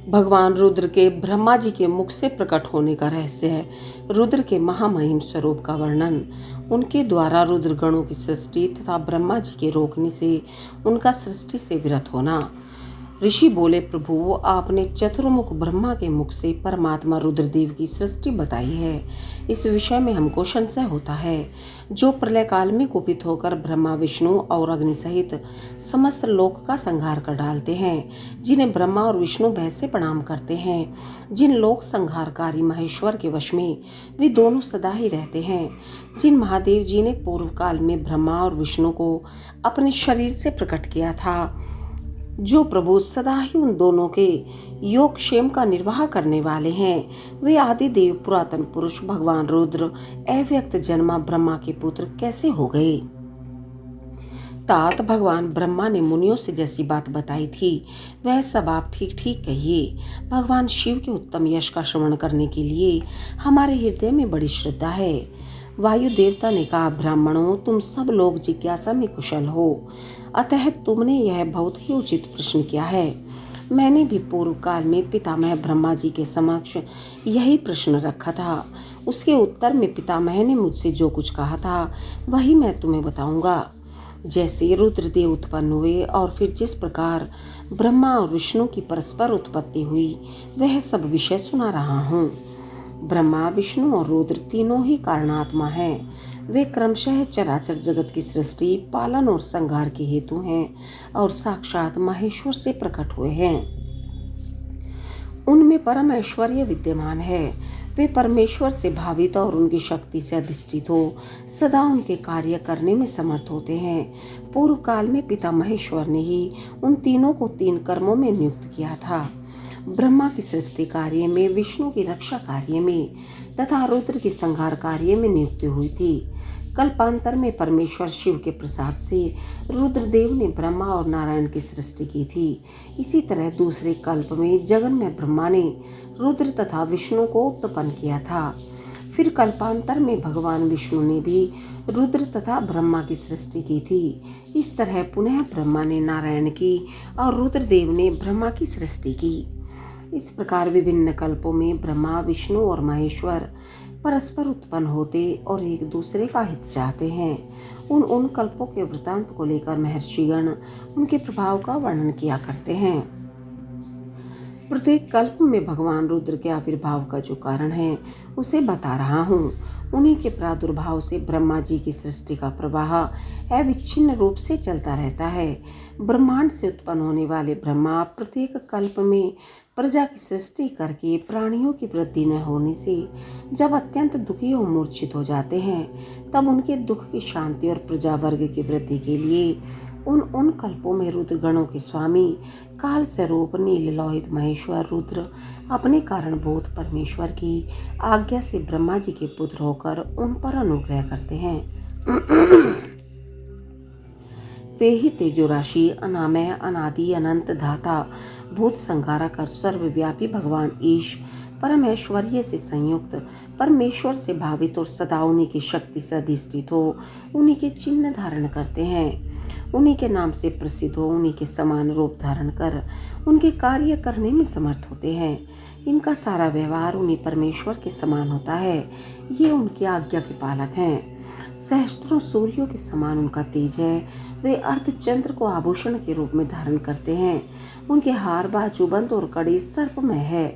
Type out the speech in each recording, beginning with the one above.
भगवान रुद्र के ब्रह्मा जी के मुख से प्रकट होने का रहस्य है। रुद्र के महामहिम स्वरूप का वर्णन, उनके द्वारा रुद्र गणों की सृष्टि तथा ब्रह्मा जी के रोकने से उनका सृष्टि से विरत होना। ऋषि बोले, प्रभु आपने चतुर्मुख ब्रह्मा के मुख से परमात्मा रुद्रदेव की सृष्टि बताई है। इस विषय में हमको संशय होता है। जो प्रलय काल में कुपित होकर ब्रह्मा विष्णु और अग्नि सहित समस्त लोक का संहार कर डालते हैं, जिन्हें ब्रह्मा और विष्णु भय से प्रणाम करते हैं, जिन लोक संहारकारी महेश्वर के वश में वे दोनों सदा ही रहते हैं, जिन महादेव जी ने पूर्व काल में ब्रह्मा और विष्णु को अपने शरीर से प्रकट किया था, जो प्रभु सदा ही उन दोनों के योग क्षेम का निर्वाह करने वाले हैं, वे आदि देव पुरातन पुरुष भगवान रुद्र अव्यक्त जन्मा ब्रह्मा के पुत्र कैसे हो गए। तात भगवान ब्रह्मा ने मुनियों से जैसी बात बताई थी वह सब आप ठीक ठीक कहिए। भगवान शिव के उत्तम यश का श्रवण करने के लिए हमारे हृदय में बड़ी श्रद्धा है। वायु देवता ने कहा, ब्राह्मणों तुम सब लोग जिज्ञासा में कुशल हो, अतः तुमने यह बहुत ही उचित प्रश्न किया है। मैंने भी पूर्व काल में पितामह ब्रह्मा जी के समक्ष यही प्रश्न रखा था। उसके उत्तर में पितामह ने मुझसे जो कुछ कहा था वही मैं तुम्हें बताऊंगा। जैसे रुद्रदेव उत्पन्न हुए और फिर जिस प्रकार ब्रह्मा और विष्णु की परस्पर उत्पत्ति हुई, वह सब विषय सुना रहा हूँ। ब्रह्मा विष्णु और रुद्र तीनों ही कारणात्मा हैं। वे क्रमशः चराचर जगत की सृष्टि, पालन और संहार के हेतु हैं और साक्षात महेश्वर से प्रकट हुए हैं। उनमें परम ऐश्वर्य विद्यमान है। वे परमेश्वर से भावित और उनकी शक्ति से अधिष्ठित हो सदा उनके कार्य करने में समर्थ होते हैं। पूर्व काल में पिता महेश्वर ने ही उन तीनों को 3 कर्मों में नियुक्त किया था। ब्रह्मा की सृष्टि कार्य में, विष्णु की रक्षा कार्य में तथा रुद्र की संहार कार्य में नियुक्ति हुई थी। कल्पांतर में परमेश्वर शिव के प्रसाद से रुद्रदेव ने ब्रह्मा और नारायण की सृष्टि की थी। इसी तरह दूसरे कल्प में जगन में ब्रह्मा ने रुद्र तथा विष्णु को उत्पन्न किया था। फिर कल्पांतर में भगवान विष्णु ने भी रुद्र तथा ब्रह्मा की सृष्टि की थी। इस तरह पुनः ब्रह्मा ने नारायण की और रुद्रदेव ने ब्रह्मा की सृष्टि की। इस प्रकार विभिन्न कल्पों में ब्रह्मा विष्णु और महेश्वर परस्पर उत्पन्न होते और एक दूसरे का हित चाहते हैं। उन कल्पों के वृतांत को लेकर महर्षिगण उनके प्रभाव का वर्णन किया करते हैं। प्रत्येक कल्प में भगवान रुद्र के आविर्भाव का जो कारण है उसे बता रहा हूँ। उन्हीं के प्रादुर्भाव से ब्रह्मा जी की सृष्टि का प्रवाह अविच्छिन्न रूप से चलता रहता है। ब्रह्मांड से उत्पन्न होने वाले ब्रह्मा प्रत्येक कल्प में प्रजा की सृष्टि करके प्राणियों की वृद्धि न होने से जब अत्यंत दुखी और मूर्छित हो जाते हैं, तब उनके दुख की शांति और प्रजा वर्ग की वृद्धि के लिए उन कल्पों में रुद्र गणों के स्वामी काल स्वरूप नील लोहित महेश्वर रुद्र अपने कारणभूत परमेश्वर की आज्ञा से ब्रह्मा जी के पुत्र होकर उन पर अनुग्रह करते हैं। वे ही तेजो राशि, अनामय, अनादि, अनंत, धाता, भूत संहारक और सर्वव्यापी भगवान ईश परम ऐश्वर्य से संयुक्त परमेश्वर से भावित और सदा उन्हीं की शक्ति से अधिष्ठित हो उन्हीं के चिन्ह धारण करते हैं। उन्हीं के नाम से प्रसिद्ध हो उन्हीं के समान रूप धारण कर उनके कार्य करने में समर्थ होते हैं। इनका सारा व्यवहार उन्हीं परमेश्वर के समान होता है। ये उनकी आज्ञा के पालक हैं। सहस्त्रों सूर्यों के समान उनका तेज है। वे अर्धचंद्र को आभूषण के रूप में धारण करते हैं। उनके हार, बाजूबंद और कड़ी सर्पमय है।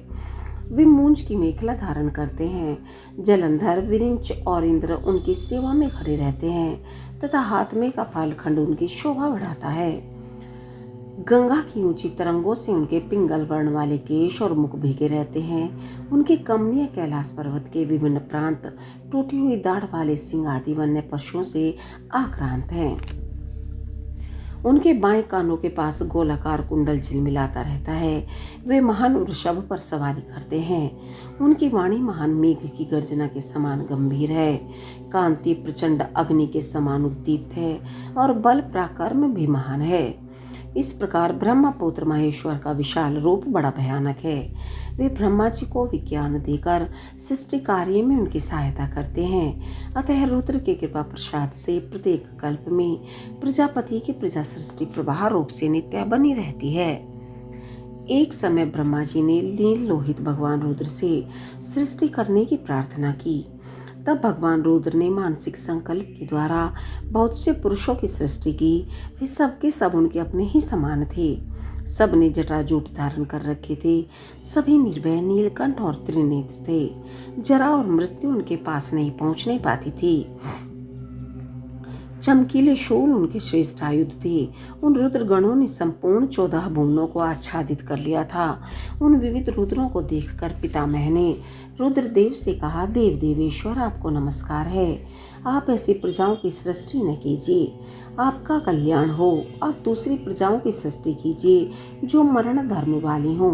वे मूंज की मेखला धारण करते हैं। जलंधर, विरिंच और इंद्र उनकी सेवा में खड़े रहते हैं तथा हाथ में का पालखंड उनकी शोभा बढ़ाता है। गंगा की ऊंची तरंगों से उनके पिंगल वर्ण वाले केश और मुख भीगे रहते हैं। उनके कमनीय कैलाश पर्वत के विभिन्न प्रांत टूटी हुई दाढ़ वाले सिंह आदि वन्य पशुओं से आक्रांत हैं। उनके बाएं कानों के पास गोलाकार कुंडल झिलमिलाता रहता है। वे महान वृषभ पर सवारी करते हैं। उनकी वाणी महान मेघ की गर्जना के समान गंभीर है। कांति प्रचंड अग्नि के समान उद्दीप्त है और बल पराक्रम भी महान है। इस प्रकार ब्रह्मपुत्र महेश्वर का विशाल रूप बड़ा भयानक है। वे ब्रह्मा जी को विज्ञान देकर सृष्टि कार्य में उनकी सहायता करते हैं। अतः रुद्र के कृपा प्रसाद से प्रत्येक कल्प में प्रजापति की प्रजा सृष्टि प्रवाह रूप से नित्य बनी रहती है। एक समय ब्रह्मा जी ने नील लोहित भगवान रुद्र से सृष्टि करने की प्रार्थना की। तब भगवान रुद्र ने मानसिक संकल्प के द्वारा बहुत से पुरुषों की सृष्टि की। वे सब के सब उनके अपने ही समान थे। सब ने जटाजूट धारण कर रखे थे। सभी निर्भय, नीलकंठ और त्रिनेत्र थे। जरा और मृत्यु उनके पास नहीं पहुंचने पाती थी। चमकीले शूल उनके श्रेष्ठ आयुध थे। उन रुद्र गणों ने संपूर्ण 14 भुवनों को आच्छादित कर लिया था। उन विविध रुद्रों को देखकर पितामह ने रुद्रदेव से कहा, देव देवेश्वर, आपको नमस्कार है। आप ऐसी प्रजाओं की सृष्टि न कीजिए, आपका कल्याण हो। आप दूसरी प्रजाओं की सृष्टि कीजिए जो मरण धर्म वाली हों।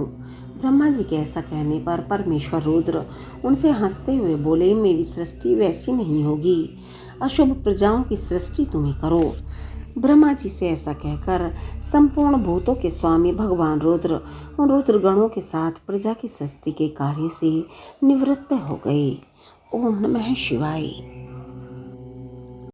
ब्रह्मा जी के ऐसा कहने पर परमेश्वर रुद्र उनसे हंसते हुए बोले, मेरी सृष्टि वैसी नहीं होगी। अशुभ प्रजाओं की सृष्टि तुम्हें करो। ब्रह्मा जी से ऐसा कहकर संपूर्ण भूतों के स्वामी भगवान रुद्र उन रुद्रगणों के साथ प्रजा की सृष्टि के कार्य से निवृत्त हो गए। ओम नमः शिवाय।